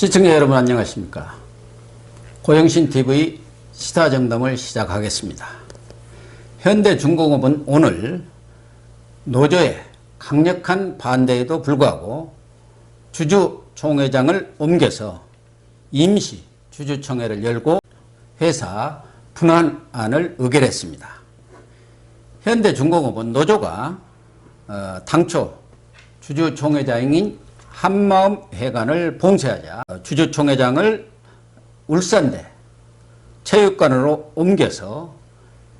시청자 여러분 안녕하십니까. 고영신TV 시사정담을 시작하겠습니다. 현대중공업은 오늘 노조의 강력한 반대에도 불구하고 주주총회장을 옮겨서 임시 주주총회를 열고 회사 분할안을 의결했습니다. 현대중공업은 노조가 당초 주주총회장인 한마음회관을 봉쇄하자 주주총회장을 울산대 체육관으로 옮겨서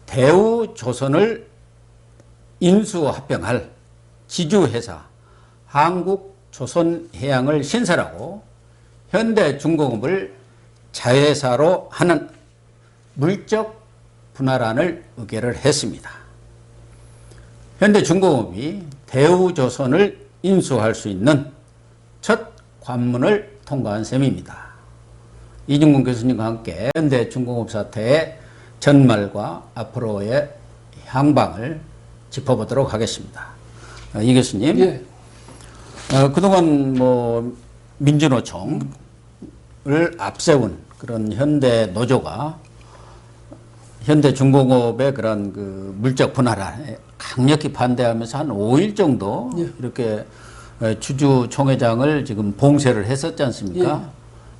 대우조선을 인수합병할 지주회사 한국조선해양을 신설하고 현대중공업을 자회사로 하는 물적 분할안을 의결을 했습니다. 현대중공업이 대우조선을 인수할 수 있는 첫 관문을 통과한 셈입니다. 이중근 교수님과 함께 현대중공업 사태의 전말과 앞으로의 향방을 짚어보도록 하겠습니다. 이 교수님, 예. 그동안 민주노총을 앞세운 그런 현대 노조가 현대중공업의 그런 그 물적 분할에 강력히 반대하면서 한 5일 정도 예. 이렇게 주주총회장을 지금 봉쇄를 했었지 않습니까?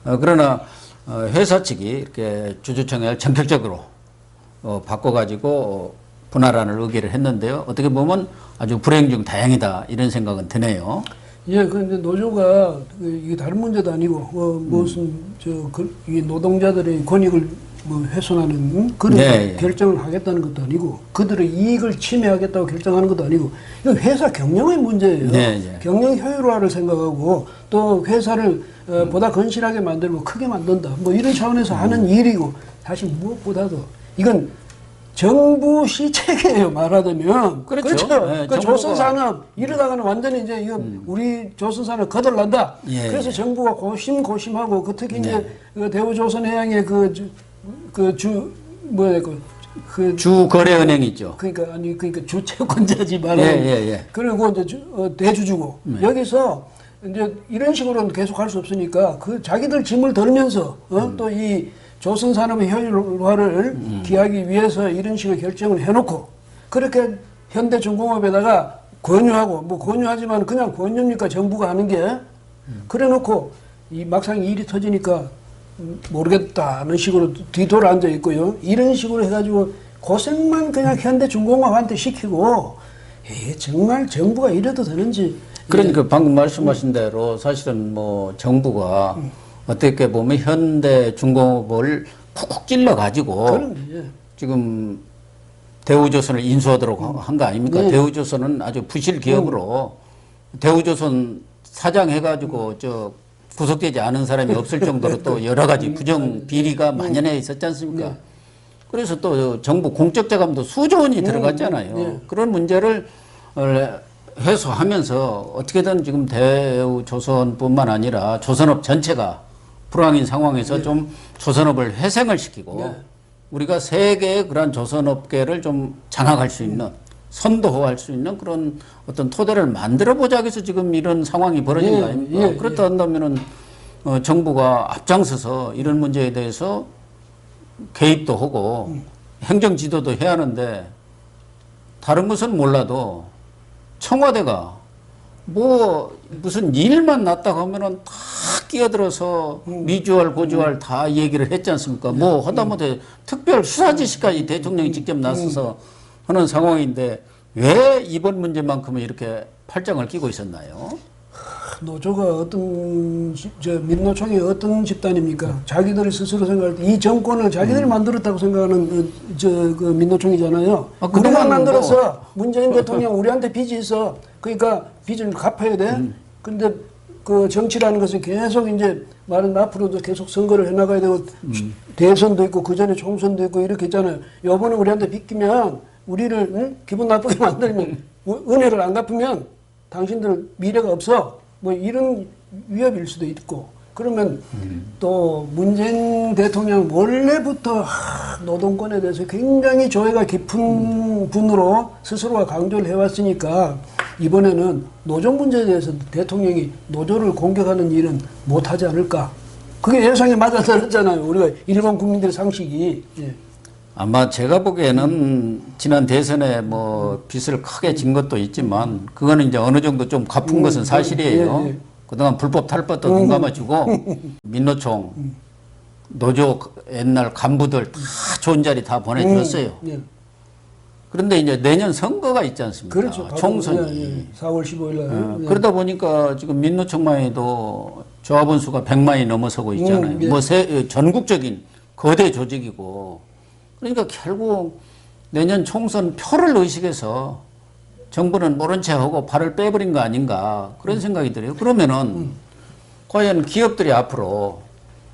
예. 그러나 회사 측이 이렇게 주주총회를 전격적으로 바꿔가지고 분할안을 의결을 했는데요. 어떻게 보면 아주 불행 중 다행이다 이런 생각은 드네요. 예, 그런데 노조가 이게 다른 문제도 아니고 무슨 이 노동자들의 권익을 훼손하는 그런 네, 예. 결정을 하겠다는 것도 아니고 그들의 이익을 침해하겠다고 결정하는 것도 아니고 이건 회사 경영의 문제예요. 네, 예. 경영 효율화를 생각하고 또 회사를 보다 건실하게 만들고 크게 만든다. 이런 차원에서 하는 일이고 사실 무엇보다도 이건 정부 시책이에요, 말하자면. 그렇죠. 네, 그 조선산업 이러다가는 완전히 이제 이건 우리 조선산업 거덜난다. 예, 그래서 예. 정부가 고심고심하고 특히 이제 네. 그 대우조선해양의 주거래은행 있죠. 그러니까 주채권자지 말고. 예. 그리고 이제 대주주고 여기서 이제 이런 식으로는 계속 할 수 없으니까 그 자기들 짐을 덜면서 또 이 조선산업의 효율화를 기하기 위해서 이런 식의 결정을 해놓고 그렇게 현대중공업에다가 권유하고 권유하지만 그냥 권유니까 정부가 하는 게 그래놓고 이 막상 일이 터지니까 모르겠다는 식으로 뒤돌아 앉아 있고요. 이런 식으로 해가지고 고생만 그냥 현대중공업한테 시키고 정말 정부가 이래도 되는지. 그러니까 방금 말씀하신 대로 사실은 정부가 어떻게 보면 현대중공업을 쿡쿡 찔러가지고 지금 대우조선을 인수하도록 한 거 아닙니까? 네. 대우조선은 아주 부실 기업으로 대우조선 사장 해가지고 구속되지 않은 사람이 없을 정도로 또 여러 가지 부정 비리가 만연해 있었지 않습니까? 그래서 또 정부 공적 자금도 수조 원이 들어갔잖아요. 그런 문제를 해소하면서 어떻게든 지금 대우조선뿐만 아니라 조선업 전체가 불황인 상황에서 좀 조선업을 회생을 시키고 우리가 세계의 그런 조선업계를 좀 장악할 수 있는 선도할 수 있는 그런 어떤 토대를 만들어 보자 해서 지금 이런 상황이 벌어진 거 아닙니까? 그렇다 한다면은 정부가 앞장서서 이런 문제에 대해서 개입도 하고 행정 지도도 해야 하는데 다른 것은 몰라도 청와대가 무슨 일만 났다고 하면은 다 끼어들어서 미주알 고주알 다 얘기를 했지 않습니까? 하다못해 특별 수사지시까지 대통령이 직접 나서서 하는 상황인데 왜 이번 문제만큼은 이렇게 팔짱을 끼고 있었나요? 노조가 민노총이 어떤 집단입니까? 자기들이 스스로 생각할 때 이 정권을 자기들이 만들었다고 생각하는 그 민노총이잖아요. 우리가 만들어서 문재인 대통령 우리한테 빚이 있어. 그러니까 빚을 갚아야 돼. 근데 그 정치라는 것은 계속 이제 말은 앞으로도 계속 선거를 해나가야 되고 대선도 있고 그 전에 총선도 있고 이렇게 있잖아요. 요번에 우리한테 빚기면 우리를 기분 나쁘게 만들면 은혜를 안 갚으면 당신들 미래가 없어. 이런 위협일 수도 있고 그러면 또 문재인 대통령 원래부터 노동권에 대해서 굉장히 조예가 깊은 분으로 스스로가 강조를 해왔으니까 이번에는 노조 문제에 대해서 대통령이 노조를 공격하는 일은 못하지 않을까 그게 예상에 맞아떨어졌잖아요. 우리가 일반 국민들의 상식이. 예. 아마 제가 보기에는 지난 대선에 뭐 빚을 크게 진 것도 있지만 그거는 이제 어느 정도 좀 갚은 것은 사실이에요. 예, 예. 그동안 불법 탈법도 눈 감아주고 민노총, 노조 옛날 간부들 다 좋은 자리 다 보내줬어요. 예. 그런데 이제 내년 선거가 있지 않습니까? 그렇죠. 총선이. 예, 예. 4월 15일 날. 예. 그러다 보니까 지금 민노총만 해도 조합원 수가 100만이 넘어서고 있잖아요. 예. 뭐 전국적인 거대 조직이고. 그러니까 결국 내년 총선 표를 의식해서 정부는 모른 채 하고 발을 빼버린 거 아닌가 그런 생각이 들어요. 그러면은 과연 기업들이 앞으로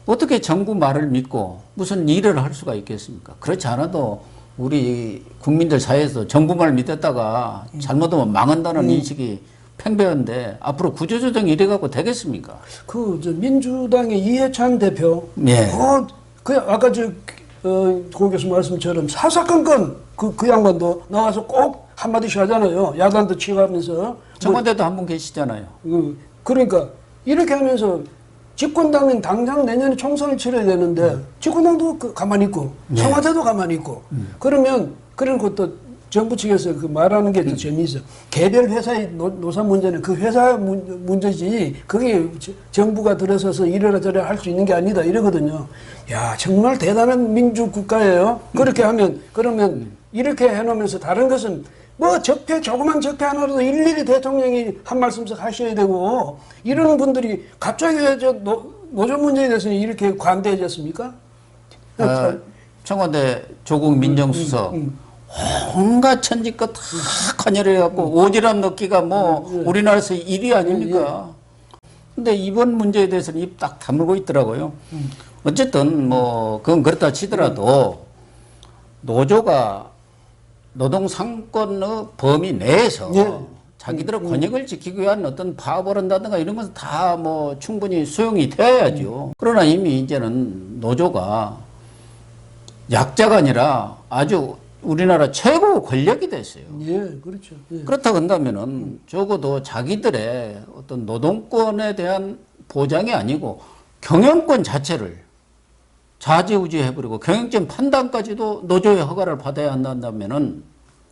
어떻게 정부 말을 믿고 무슨 일을 할 수가 있겠습니까? 그렇지 않아도 우리 국민들 사이에서 정부 말 믿었다가 잘못하면 망한다는 인식이 팽배한데 앞으로 구조조정이 이래갖고 되겠습니까? 저 민주당의 이해찬 대표. 예. 그 아까 고 교수 말씀처럼 사사건건 그 양반도 나와서 꼭 한마디씩 하잖아요. 야단도 치고하면서. 청와대도 한 분 계시잖아요. 그러니까 이렇게 하면서 집권당은 당장 내년에 총선을 치러야 되는데 집권당도 가만히 있고 청와대도 가만히 있고 그러면 그런 것도 정부 측에서 그 말하는 게 더 재미있어. 개별 회사의 노사 문제는 그 회사 문제지 그게 정부가 들어서서 이래라 저래라 할 수 있는 게 아니다 이러거든요. 야 정말 대단한 민주국가예요. 그렇게 하면 그러면 이렇게 해놓으면서 다른 것은 뭐 조그만 적폐 하나라도 일일이 대통령이 한 말씀씩 하셔야 되고 이러는 분들이 갑자기 왜 노조 문제에 대해서는 이렇게 관대해졌습니까? 청와대 조국 민정수석 온갖 천지껏 다 관여해갖고 오지랖 넣기가 뭐 우리나라에서 일이 아닙니까? 근데 이번 문제에 대해서는 입 딱 다물고 있더라고요. 어쨌든 뭐 그건 그렇다 치더라도 노조가 노동상권의 범위 내에서 자기들의 권익을 지키기 위한 어떤 파업을 한다든가 이런 것은 다 뭐 충분히 수용이 되어야죠. 그러나 이미 이제는 노조가 약자가 아니라 아주 우리나라 최고 권력이 됐어요. 예, 그렇죠. 예. 그렇다고 한다면은 적어도 자기들의 어떤 노동권에 대한 보장이 아니고 경영권 자체를 좌지우지해버리고 경영권 판단까지도 노조의 허가를 받아야 한다면은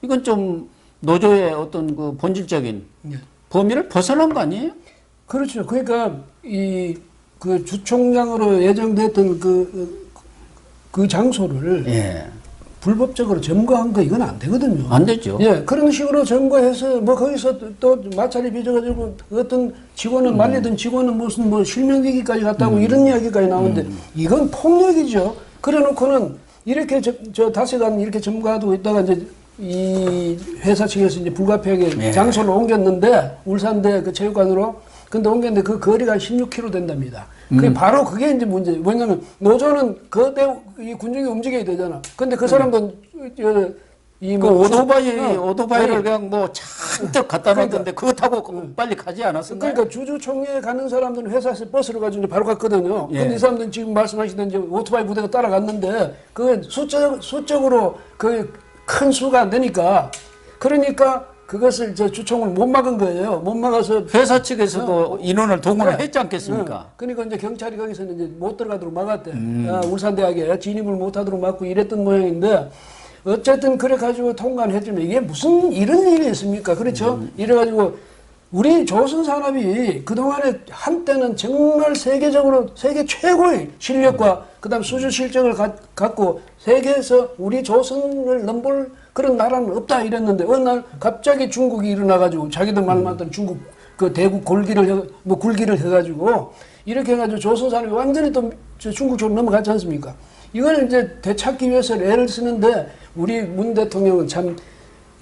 이건 좀 노조의 어떤 그 본질적인 범위를 벗어난 거 아니에요? 그렇죠. 그러니까 그 주총장으로 예정됐던 그 장소를 예. 불법적으로 점거한 거 이건 안 되거든요. 안 되죠. 예, 그런 식으로 점거해서 뭐 거기서 또 마찰이 빚어가지고 어떤 직원은 말리던 직원은 무슨 뭐 실명위기까지 갔다고 이런 이야기까지 나오는데 이건 폭력이죠. 그래놓고는 이렇게 저 다시간 이렇게 점거하고 있다가 이제 이 회사 측에서 이제 불가피하게 장소를 옮겼는데 울산대 그 체육관으로 근데 옮겼는데 그 거리가 16km 된답니다. 그게 바로 그게 이제 문제예요. 왜냐면 노조는 이 군중이 움직여야 되잖아. 근데 그 사람도 오토바이를 그냥 뭐 잔뜩 갖다 놨던데 그거 타고 빨리 가지 않았었나요? 그러니까 주주총회에 가는 사람들은 회사에서 버스를 가지고 이제 바로 갔거든요. 예. 근데 이 사람들은 지금 말씀하시던 이제 오토바이 부대가 따라갔는데 그 수적으로 그 큰 수가 안 되니까 그러니까 그것을 주총을 못 막은 거예요. 못 막아서 회사 측에서도 인원을 동원을 했지 않겠습니까? 그러니까 이제 경찰이 거기서는 이제 못 들어가도록 막았대. 울산대학에 진입을 못 하도록 막고 이랬던 모양인데 어쨌든 그래가지고 통과를 해주면 이게 무슨 이런 일이 있습니까? 그렇죠? 이래가지고 우리 조선산업이 그동안에 한때는 정말 세계적으로 세계 최고의 실력과 그다음 수주 실적을 갖고 세계에서 우리 조선을 넘볼 그런 나라는 없다 이랬는데 어느 날 갑자기 중국이 일어나가지고 자기들 말만 중국 그 대국 굴기를 해가지고 이렇게 해가지고 조선산업이 완전히 또 중국적으로 넘어갔지 않습니까? 이걸 이제 되찾기 위해서 애를 쓰는데 우리 문 대통령은 참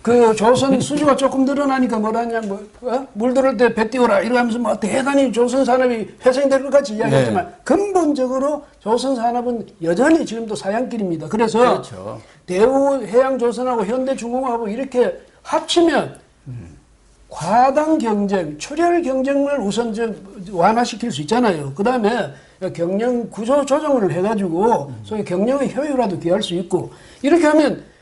그 조선 수주가 조금 늘어나니까 뭐라냐 물 들을 때 배 띄워라 이러면서 뭐 대단히 조선 산업이 회생될 것 같이 이야기했지만 근본적으로 조선 산업은 여전히 지금도 사양길입니다. 그래서 그렇죠. 대우해양조선하고 현대중공업하고 이렇게 합치면 과당 경쟁, 출혈 경쟁을 우선 완화시킬 수 있잖아요. 그 다음에 경영 구조 조정을 해가지고 소위 경영의 효율화도 기할 수 있고 이렇게 하면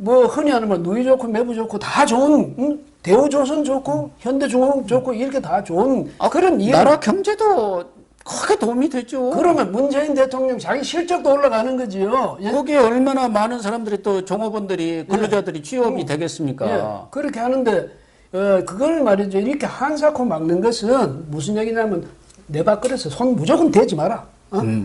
뭐 흔히 하는 말 누이 좋고 매부 좋고 다 좋은 대우조선 좋고 현대중공업 좋고 이렇게 다 좋은 그런 나라 경제도 크게 도움이 되죠. 그러면 문재인 대통령 자기 실적도 올라가는 거지요. 예? 거기에 얼마나 많은 사람들이 또 종업원들이 근로자들이 취업이 되겠습니까? 예, 그렇게 하는데 그걸 말이죠. 이렇게 한사코 막는 것은 무슨 얘기냐면 내 밥그릇에 손 무조건 대지 마라.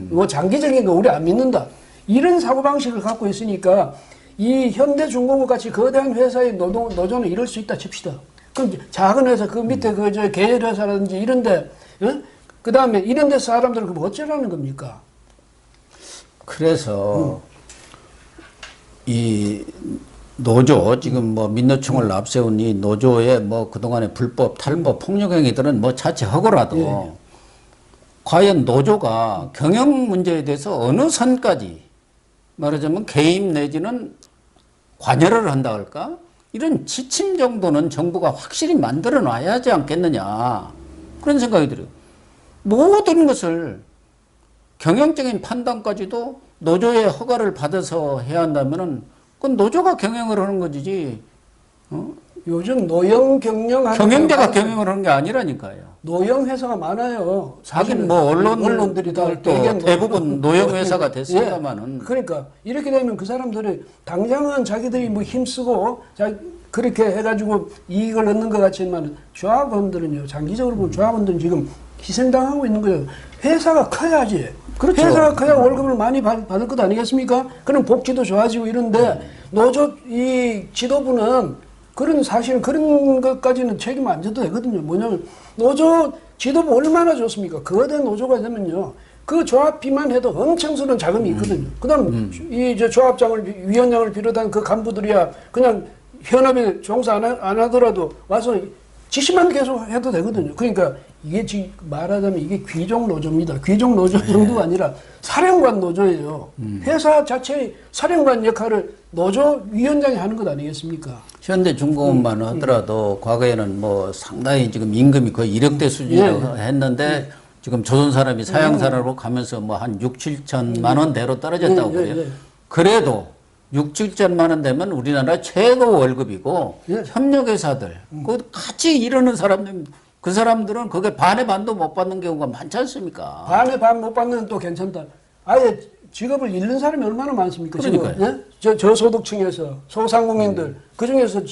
뭐 장기적인 거 우리 안 믿는다. 이런 사고방식을 갖고 있으니까 이 현대중공업 같이 거대한 회사의 노조는 이럴 수 있다 칩시다. 그럼 작은 회사 그 밑에 그 계열회사라든지 이런데 그 다음에 이런 데 사람들은 그럼 어쩌라는 겁니까? 그래서 이 노조 지금 뭐 민노총을 앞세운 이 노조의 뭐 그동안의 불법 탈법 폭력 행위들은 뭐 자체하고라도 예. 과연 노조가 경영 문제에 대해서 어느 선까지 말하자면 개입 내지는 관여를 한다 할까? 이런 지침 정도는 정부가 확실히 만들어 놔야 하지 않겠느냐 그런 생각이 들어요. 모든 것을 경영적인 판단까지도 노조의 허가를 받아서 해야 한다면은 그건 노조가 경영을 하는 거지. 요즘 노영 경영하는 경영자가 경영을 하는 게 아니라니까요. 노영 회사가 많아요. 하긴 뭐 언론들이 다 또 되게 대부분 노영 회사가 됐습니다만은. 예. 그러니까 이렇게 되면 그 사람들이 당장은 자기들이 뭐 힘쓰고 그렇게 해가지고 이익을 얻는 것 같지만 조합원들은요 장기적으로 보면 조합원들은 지금 희생당하고 있는 거예요. 회사가 커야지. 그렇죠. 회사가 커야 월급을 많이 받을 것 아니겠습니까? 그럼 복지도 좋아지고 이런데 노조 이 지도부는 사실은 그런 것까지는 책임 안 져도 되거든요. 뭐냐면 노조 지도부 얼마나 좋습니까? 거대 노조가 되면요. 그 조합비만 해도 엄청스러운 자금이 있거든요. 그다음 이 조합장을 위원장을 비롯한 그 간부들이야 그냥 현업에 종사 안 하더라도 와서 지시만 계속 해도 되거든요. 그러니까 이게 지금 말하자면 이게 귀족 노조입니다. 귀족 노조 정도가 아니라 사령관 노조예요. 회사 자체의 사령관 역할을 노조 위원장이 하는 것 아니겠습니까? 현대중공업만 하더라도 과거에는 뭐 상당히 지금 임금이 거의 1억대 수준으로 했는데 지금 조선 사람이 서양 사람으로 가면서 뭐 한 6, 7천만 원대로 떨어졌다고 그래요. 그래도 6, 7천만 원 되면 우리나라 최고 월급이고 협력회사들 그 같이 이러는 사람들 그 사람들은 그게 반의 반도 못 받는 경우가 많지 않습니까? 반의 반 못 받는 또 괜찮다. 아예 직업을 잃는 사람이 얼마나 많습니까? 그러니까요. 지금? 저소득층에서 소상공인들 그 중에서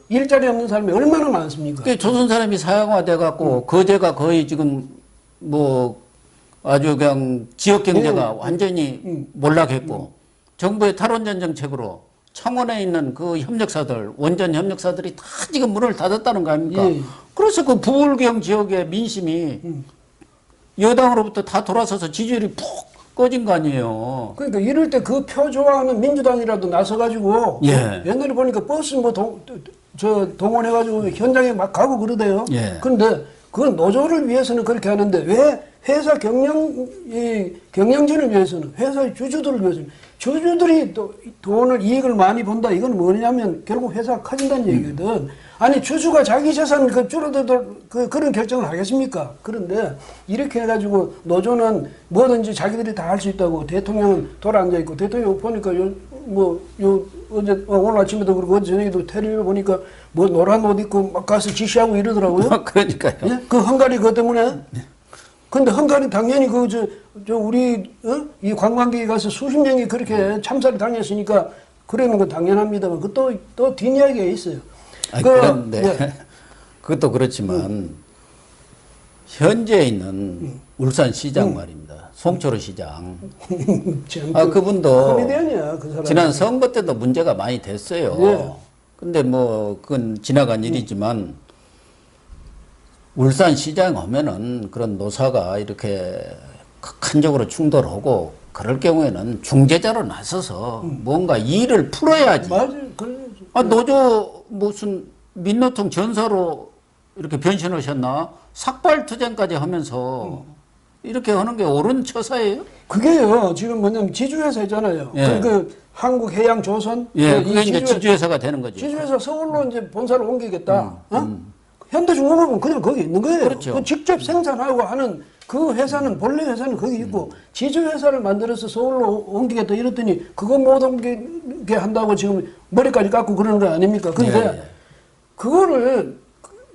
일자리 없는 사람이 얼마나 많습니까? 그 조선 사람이 사양화돼 갖고 거제가 거의 지금 뭐 아주 그냥 지역 경제가 완전히 몰락했고 정부의 탈원전 정책으로 청원에 있는 그 협력사들 원전 협력사들이 다 지금 문을 닫았다는 거 아닙니까? 그래서 그 부울경 지역의 민심이 여당으로부터 다 돌아서서 지지율이 푹 꺼진 거 아니에요. 그러니까 이럴 때 그 표 좋아하는 민주당이라도 나서가지고 옛날에 보니까 버스 뭐 동원해가지고 현장에 막 가고 그러대요. 그런데 그건 노조를 위해서는 그렇게 하는데 왜 회사 경영진을 위해서는 회사의 주주들을 위해서는 주주들이 또 돈을 이익을 많이 본다 이건 뭐냐면 결국 회사가 커진다는 얘기거든. 아니 주주가 자기 재산 줄어들도록 그런 결정을 하겠습니까? 그런데 이렇게 해가지고 노조는 뭐든지 자기들이 다 할 수 있다고 대통령은 돌아 앉아 있고 대통령 보니까 어제 오늘 아침에도 그렇고 어제 저녁에도 텔레비전 보니까 뭐 노란 옷 입고 막 가서 지시하고 이러더라고요. 그러니까요. 예? 그 헝가리 그것 때문에. 근데 헝가리 당연히 우리 이 관광객이 가서 수십 명이 그렇게 참사를 당했으니까 그러는 건 당연합니다만 그 또 뒷이야기가 있어요. 아니, 그런데 그것도 그렇지만 현재 있는 울산 시장 말입니다. 송철호 시장. 그분도 코미디언이야, 그 사람. 지난 선거 때도 문제가 많이 됐어요. 근데 뭐 그건 지나간 일이지만 울산 시장 오면은 그런 노사가 이렇게 극한적으로 충돌하고 그럴 경우에는 중재자로 나서서 뭔가 일을 풀어야지. 맞아요. 노조 무슨 민노총 전사로 이렇게 변신하셨나? 삭발투쟁까지 하면서 이렇게 하는 게 옳은 처사예요? 그게요. 지금 뭐냐면 지주회사 있잖아요. 그 한국해양조선. 그게 이제 지주회사가 되는 거죠. 지주회사 서울로 이제 본사를 옮기겠다. 현대중공업은 그냥 거기 있는 거예요. 그렇죠. 그 직접 생산하고 하는 그 회사는 본래 회사는 거기 있고 지주회사를 만들어서 서울로 옮기겠다 이랬더니 그거 못 옮기게 한다고 지금 머리까지 깎고 그러는 거 아닙니까? 근데 그거를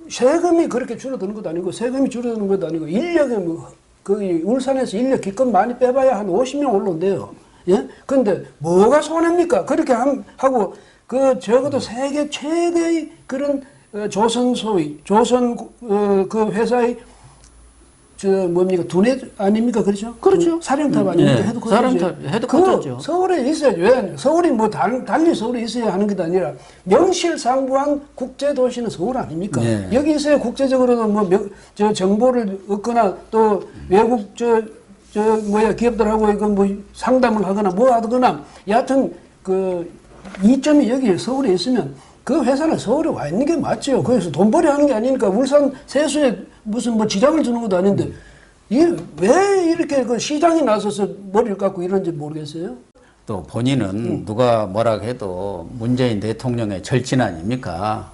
세금이 그렇게 줄어드는 것도 아니고 세금이 줄어드는 것도 아니고 인력의 뭐 그 울산에서 인력 기껏 많이 빼봐야 한 50명 올라온대요. 예? 근데 뭐가 손해입니까? 그렇게 하고 그 적어도 세계 최대의 그런 조선 소위 조선 그 회사의 저 뭡니까 두뇌 아닙니까? 그렇죠? 그렇죠. 사령탑 아닙니까? 네. 헤드쿼터죠. 사령탑, 헤드쿼터죠. 그 서울에 있어야죠. 왜? 서울이 뭐 달리 서울에 있어야 하는 게 아니라 명실상부한 국제 도시는 서울 아닙니까? 네. 여기 있어야 국제적으로도 뭐 저 정보를 얻거나 또 외국 기업들하고 이거 뭐 상담을 하거나 뭐 하거나 여하튼 그 이점이 여기 서울에 있으면 그 회사는 서울에 와 있는 게 맞죠. 거기서 돈벌이 하는 게 아니니까 울산 세수에 무슨 뭐 지장을 주는 것도 아닌데 이게 왜 이렇게 그 시장이 나서서 머리를 깎고 이런지 모르겠어요. 또 본인은 누가 뭐라 해도 문재인 대통령의 절친 아닙니까?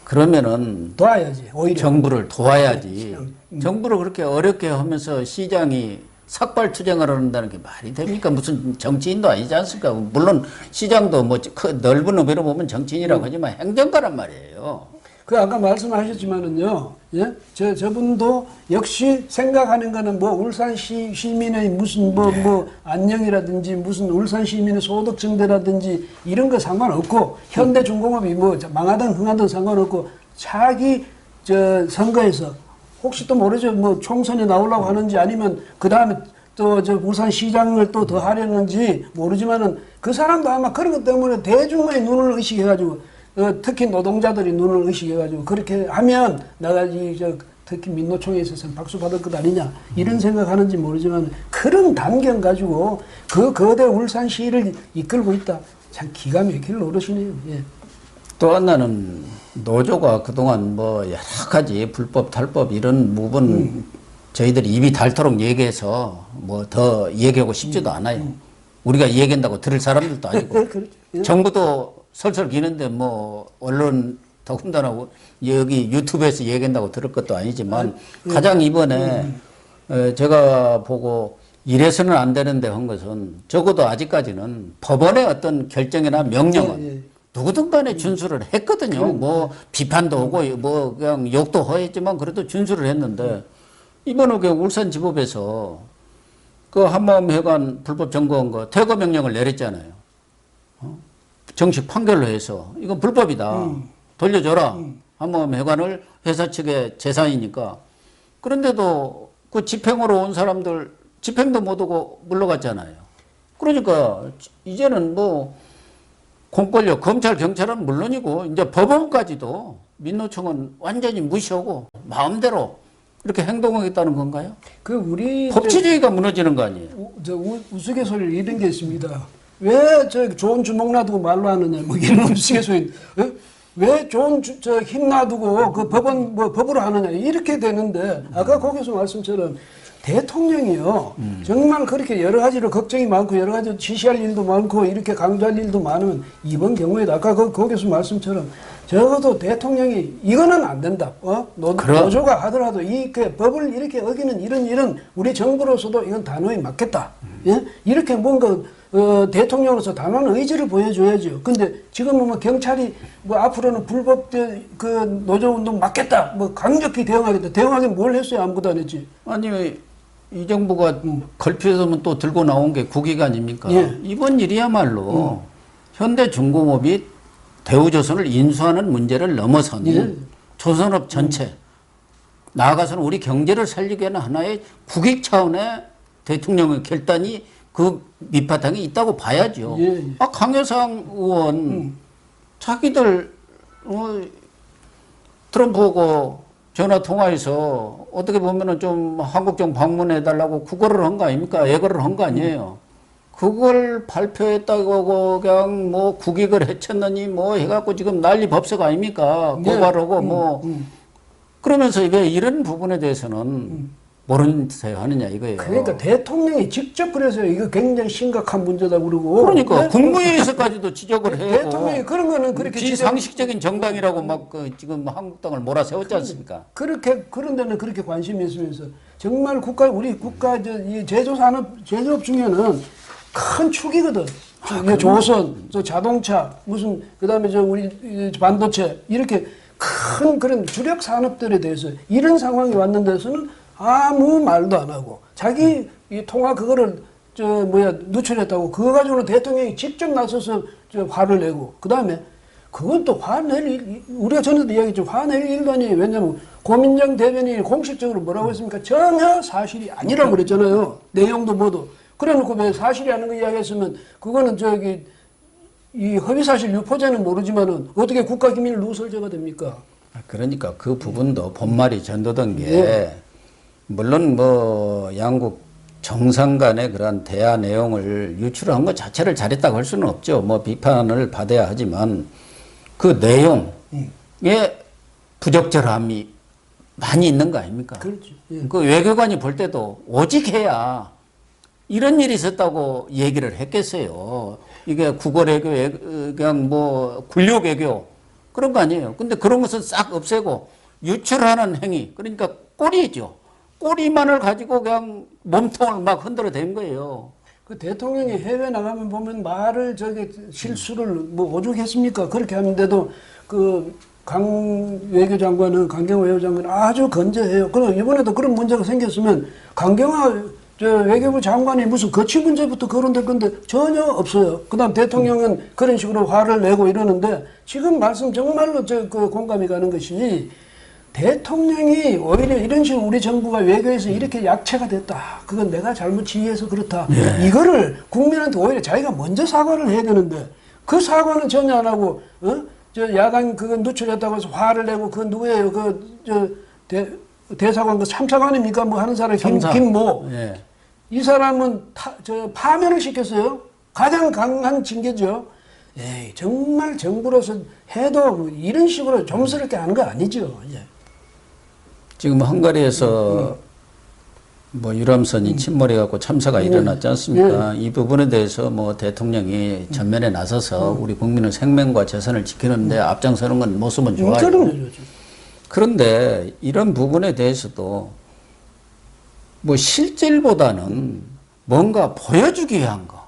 그러면은 도와야지 오히려 정부를 도와야지. 정부를 그렇게 어렵게 하면서 시장이 삭발투쟁을 한다는 게 말이 됩니까? 무슨 정치인도 아니지 않습니까? 물론 시장도 뭐 넓은 의미로 보면 정치인이라고 하지만 행정가란 말이에요. 그 아까 말씀하셨지만은요, 예, 저분도 역시 생각하는 거는 뭐 울산 시민의 무슨 뭐 안녕이라든지 무슨 울산 시민의 소득 증대라든지 이런 거 상관없고 현대중공업이 뭐 망하든 흥하든 상관없고 자기 저 선거에서 혹시 또 모르죠. 뭐 총선에 나오려고 하는지 아니면 그 다음에 또 저 울산 시장을 또 더 하려는지 모르지만은 그 사람도 아마 그런 것 때문에 대중의 눈을 의식해가지고 특히 노동자들이 눈을 의식해가지고 그렇게 하면 내가 특히 민노총에 있어서는 박수 받을 것 아니냐 이런 생각하는지 모르지만 그런 단견 가지고 그 거대 울산시를 이끌고 있다. 참 기가 막힐 노릇이네요. 예. 또 하나는 노조가 그동안 뭐 여러 가지 불법, 탈법 이런 부분 저희들이 입이 닳도록 얘기해서 뭐 더 얘기하고 싶지도 않아요. 우리가 얘기한다고 들을 사람들도 아니고. 그렇죠. 예. 정부도 설설 기는데 뭐 언론 더군다나 여기 유튜브에서 얘기한다고 들을 것도 아니지만 가장 이번에 제가 보고 이래서는 안 되는데 한 것은 적어도 아직까지는 법원의 어떤 결정이나 명령은 누구든 간에 준수를 했거든요. 뭐 비판도 오고 뭐 그냥 욕도 허했지만 그래도 준수를 했는데 이번에 그 울산지법에서 그 한마음회관 불법 점거한 거 퇴거 명령을 내렸잖아요. 정식 판결로 해서 이건 불법이다. 돌려줘라. 한마음회관을 회사 측의 재산이니까. 그런데도 그 집행으로 온 사람들 집행도 못 오고 물러갔잖아요. 그러니까 이제는 뭐 공권력, 검찰, 경찰은 물론이고 이제 법원까지도 민노총은 완전히 무시하고 마음대로 이렇게 행동하겠다는 건가요? 그 우리 법치주의가 무너지는 거 아니에요? 우스갯소리 이런 게 있습니다. 왜 저 좋은 주먹 놔두고 말로 하느냐 뭐 이런 우스갯소리. 왜 좋은 힘 놔두고 그 법은 뭐 법으로 하느냐 이렇게 되는데 아까 거기서 말씀처럼 대통령이요 정말 그렇게 여러 가지로 걱정이 많고 여러 가지 지시할 일도 많고 이렇게 강조할 일도 많으면 이번 경우에도 아까 거기서 말씀처럼 적어도 대통령이 이거는 안 된다. 노조가 하더라도 그 법을 이렇게 어기는 이런 우리 정부로서도 이건 단호히 맞겠다. 예? 이렇게 뭔가 대통령으로서 단호한 의지를 보여줘야죠. 근데 지금은 뭐 경찰이 뭐 앞으로는 불법 그 노조 운동 막겠다. 뭐 강력히 대응하겠다. 대응하긴 뭘 했어요? 아무것도 안 했지. 아니 이 정부가 걸핏하면 또 들고 나온 게 국익 아닙니까? 예. 이번 일이야말로 현대중공업이 대우조선을 인수하는 문제를 넘어서는 조선업 전체 나아가서는 우리 경제를 살리기 위한 하나의 국익 차원의 대통령의 결단이 그 밑바탕에 있다고 봐야죠. 강효상 의원 자기들 트럼프하고 전화 통화해서 어떻게 보면은 좀 한국 좀 방문해달라고 구걸을 한 거 아닙니까? 애걸을 한 거 아니에요. 그걸 발표했다고 그냥 뭐 국익을 해쳤느니 뭐 해갖고 지금 난리 법석 아닙니까? 고발하고 뭐 그러면서 왜 이런 부분에 대해서는 모른 체 하느냐 이거예요. 그러니까 대통령이 직접 그래서 이거 굉장히 심각한 문제다 그러고. 그러니까 국무회의에서까지도 지적을 해요. 대통령이 그런 거는 그렇게 비상식적인 정당이라고 막 지금 한국당을 몰아세웠지 않습니까? 그렇게 그런 데는 그렇게 관심이 있으면서 정말 우리 국가 이 제조업 중에는 큰 축이거든. 조선, 자동차, 무슨 그다음에 우리 반도체 이렇게 큰 그런 주력 산업들에 대해서 이런 상황이 왔는 데서는 아무 말도 안 하고 자기 이 통화 그거를 누출했다고 그거 가지고는 대통령이 직접 나서서 화를 내고 그다음에 그건 또 화낼 우리가 전에도 이야기했죠. 화낼 일도 아니에요. 왜냐하면 고민정 대변인이 공식적으로 뭐라고 했습니까? 전혀 사실이 아니라고 그랬잖아요. 내용도 뭐도. 그래놓고 왜 사실이 아닌 거 이야기했으면 그거는 이 허위사실 유포죄는 모르지만은 어떻게 국가기밀 누설죄가 됩니까? 그러니까 그 부분도 본말이 전도된 게 물론 뭐 양국 정상 간의 그러한 대화 내용을 유출한 것 자체를 잘했다고 할 수는 없죠. 뭐 비판을 받아야 하지만 그 내용에 부적절함이 많이 있는 거 아닙니까? 그렇죠. 예. 그 외교관이 볼 때도 오직 해야 이런 일이 있었다고 얘기를 했겠어요. 이게 국어외교, 그냥 뭐 군료외교 그런 거 아니에요. 근데 그런 것은 싹 없애고 유출하는 행위, 그러니까 꼬리죠. 꼬리만을 가지고 그냥 몸통을 막 흔들어 댄 거예요. 그 대통령이 해외 나가면 보면 말을 실수를 뭐 오죽했습니까? 그렇게 하는데도 강 외교장관은 강경화 외교장관은 아주 건재해요. 그럼 이번에도 그런 문제가 생겼으면 강경화 외교부 장관이 무슨 거취 문제부터 거론될 건데 전혀 없어요. 그다음 대통령은 그런 식으로 화를 내고 이러는데 지금 말씀 정말로 공감이 가는 것이 대통령이 오히려 이런 식으로 우리 정부가 외교에서 이렇게 약체가 됐다. 그건 내가 잘못 지휘해서 그렇다. 이거를 국민한테 오히려 자기가 먼저 사과를 해야 되는데 그 사과는 전혀 안 하고 야당 그거 누출했다고 해서 화를 내고 그 누구예요? 대사관 그 참사관입니까? 뭐 하는 사람 김모. 예. 이 사람은 파면을 시켰어요. 가장 강한 징계죠. 에이, 정말 정부로서 해도 뭐 이런 식으로 좀스럽게 하는 거 아니죠. 예. 지금 헝가리에서 뭐 유람선이 침몰해갖고 참사가 일어났지 않습니까? 이 부분에 대해서 뭐 대통령이 전면에 나서서 우리 국민의 생명과 재산을 지키는데 앞장서는 건 모습은 좋아요. 그런데 이런 부분에 대해서도 뭐 실질보다는 뭔가 보여주기 위한 거.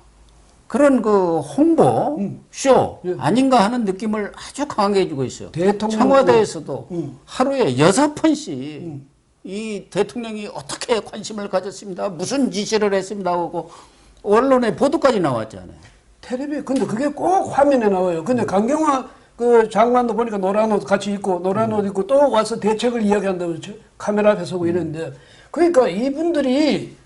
그런 그 홍보 쇼 아닌가 하는 느낌을 아주 강하게 해주고 있어요. 청와대에서도 하루에 6번씩 이 대통령이 어떻게 관심을 가졌습니다. 무슨 지시를 했습니다 하고 언론에 보도까지 나왔잖아요. 텔레비 근데 그게 꼭 화면에 나와요. 근데 강경화 그 장관도 보니까 노란 옷 같이 입고 노란 옷 입고 또 와서 대책을 이야기한다고 카메라 앞에 서고 이러는데 그러니까 이분들이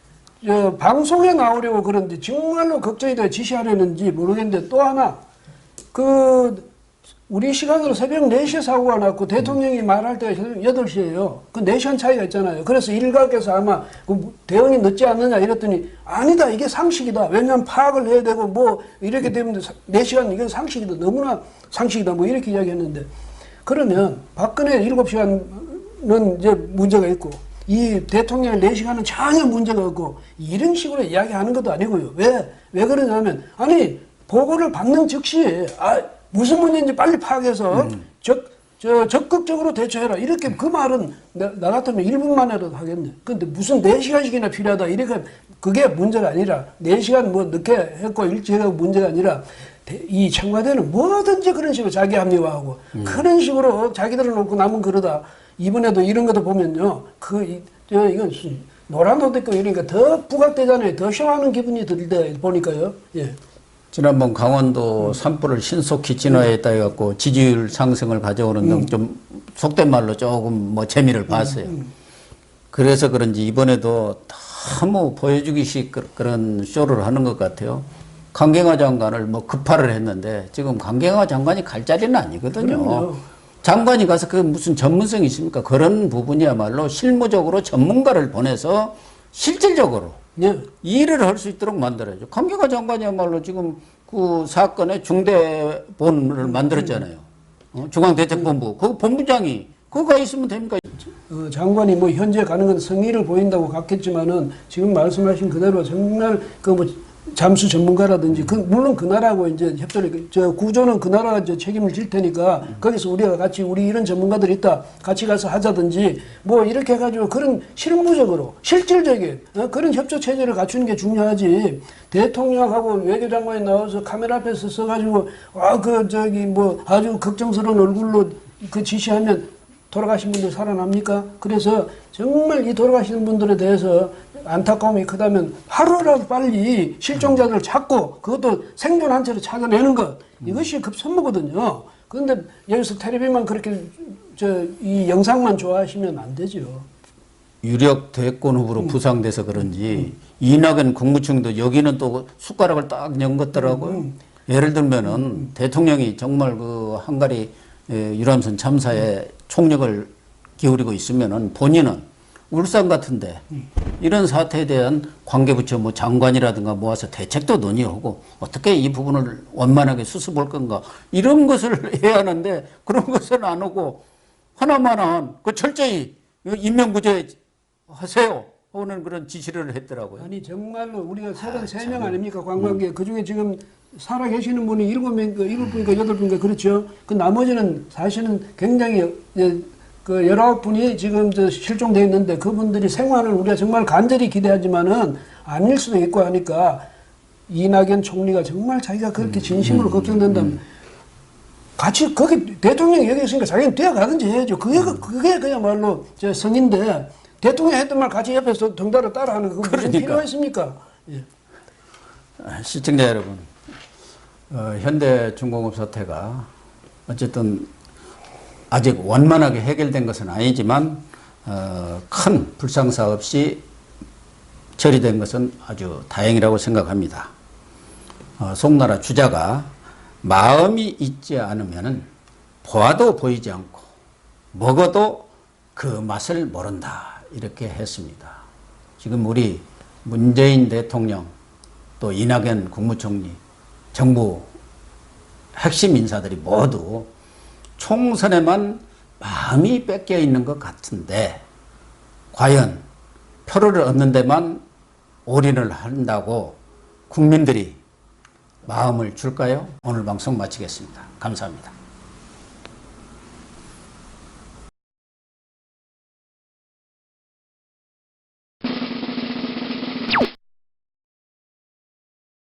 방송에 나오려고 그런지 정말로 걱정이 돼 지시하려는지 모르겠는데 또 하나 우리 시간으로 새벽 4시에 사고가 났고 대통령이 말할 때가 새벽 8시예요. 그 4시간 차이가 있잖아요. 그래서 일각에서 아마 대응이 늦지 않느냐 이랬더니 아니다. 이게 상식이다. 왜냐하면 파악을 해야 되고 뭐 이렇게 되면 4시간 이건 상식이다. 너무나 상식이다. 뭐 이렇게 이야기했는데 그러면 박근혜 7시간은 이제 문제가 있고 이 대통령의 4시간은 전혀 문제가 없고 이런 식으로 이야기하는 것도 아니고요. 왜 그러냐면 아니 보고를 받는 즉시 무슨 문제인지 빨리 파악해서 적극적으로 대처해라. 이렇게 그 말은 나 같으면 1분 만에라도 하겠네. 근데 무슨 4시간씩이나 필요하다. 이렇게 그게 문제가 아니라 4시간 뭐 늦게 했고 일찍 하고 문제가 아니라 이 청와대는 뭐든지 그런 식으로 자기 합리화하고 그런 식으로 자기들을 놓고 남은 그러다. 이번에도 이런 것도 보면요. 이건 노란 옷 입고 이러니까 더 부각되잖아요. 더 쇼하는 기분이 들 때 보니까요. 예. 지난번 강원도 산불을 신속히 진화했다 해갖고 지지율 상승을 가져오는 등 좀 속된 말로 조금 뭐 재미를 봤어요. 그래서 그런지 이번에도 너무 보여주기식 그런 쇼를 하는 것 같아요. 강경화 장관을 뭐 급파를 했는데 지금 강경화 장관이 갈 자리는 아니거든요. 그럼요. 장관이 가서 그 무슨 전문성이 있습니까? 그런 부분이야말로 실무적으로 전문가를 보내서 실질적으로 일을 할 수 있도록 만들어야죠. 강경화 장관이야말로 지금 그 사건의 중대본을 만들었잖아요. 중앙대책본부. 그 본부장이 그거 있으면 됩니까? 장관이 뭐 현재 가는 건 성의를 보인다고 갔겠지만은 지금 말씀하신 그대로 정말 잠수 전문가라든지 물론 그 나라하고 이제 협조를 구조는 그 나라가 이제 책임을 질 테니까 거기서 우리가 같이 우리 이런 전문가들이 있다 같이 가서 하자든지 뭐 이렇게 해가지고 그런 실무적으로 실질적인 그런 협조 체제를 갖추는 게 중요하지. 대통령하고 외교장관이 나와서 카메라 앞에서 서가지고 뭐 아주 걱정스러운 얼굴로 그 지시하면 돌아가신 분들 살아납니까? 그래서 정말 이 돌아가시는 분들에 대해서 안타까움이 크다면 하루라도 빨리 실종자들을 찾고 그것도 생존한 채로 찾아내는 것, 이것이 급선무거든요. 그런데 여기서 텔레비만 그렇게 이 영상만 좋아하시면 안 되죠. 유력 대권 후보로 부상돼서 그런지 이낙연 국무총리도 여기는 또 숟가락을 딱 연것더라고요. 예를 들면은 대통령이 정말 그 헝가리 유람선 참사에 총력을 기울이고 있으면은 본인은 울산 같은데 이런 사태에 대한 관계부처 뭐 장관이라든가 모아서 대책도 논의하고 어떻게 이 부분을 원만하게 수습할 건가 이런 것을 해야 하는데 그런 것은 안 하고 하나만한 그 철저히 인명구제 하세요 하는 그런 지시를 했더라고요. 아니 정말로 우리가 33명 아닙니까 관광객. 그중에 지금 살아 계시는 분이 7명인가 7분인가 8분인가 그렇죠. 그 나머지는 사실은 굉장히 그 19분이 지금 실종되어 있는데 그분들이 생활을 우리가 정말 간절히 기대하지만은 아닐 수도 있고 하니까 이낙연 총리가 정말 자기가 그렇게 진심으로 걱정된다면 같이 거기 대통령이 여기 있으니까 자기는 뛰어가든지 해야죠. 그게 그야말로 성인데 대통령이 했던 말 같이 옆에서 덩달아 따라하는 거 무슨 필요가 있습니까? 예. 시청자 여러분, 현대중공업 사태가 어쨌든 아직 원만하게 해결된 것은 아니지만 큰 불상사 없이 처리된 것은 아주 다행이라고 생각합니다. 송나라 주자가 마음이 있지 않으면 보아도 보이지 않고 먹어도 그 맛을 모른다 이렇게 했습니다. 지금 우리 문재인 대통령 또 이낙연 국무총리 정부 핵심 인사들이 모두 총선에만 마음이 뺏겨 있는 것 같은데 과연 표를 얻는 데만 올인을 한다고 국민들이 마음을 줄까요? 오늘 방송 마치겠습니다. 감사합니다.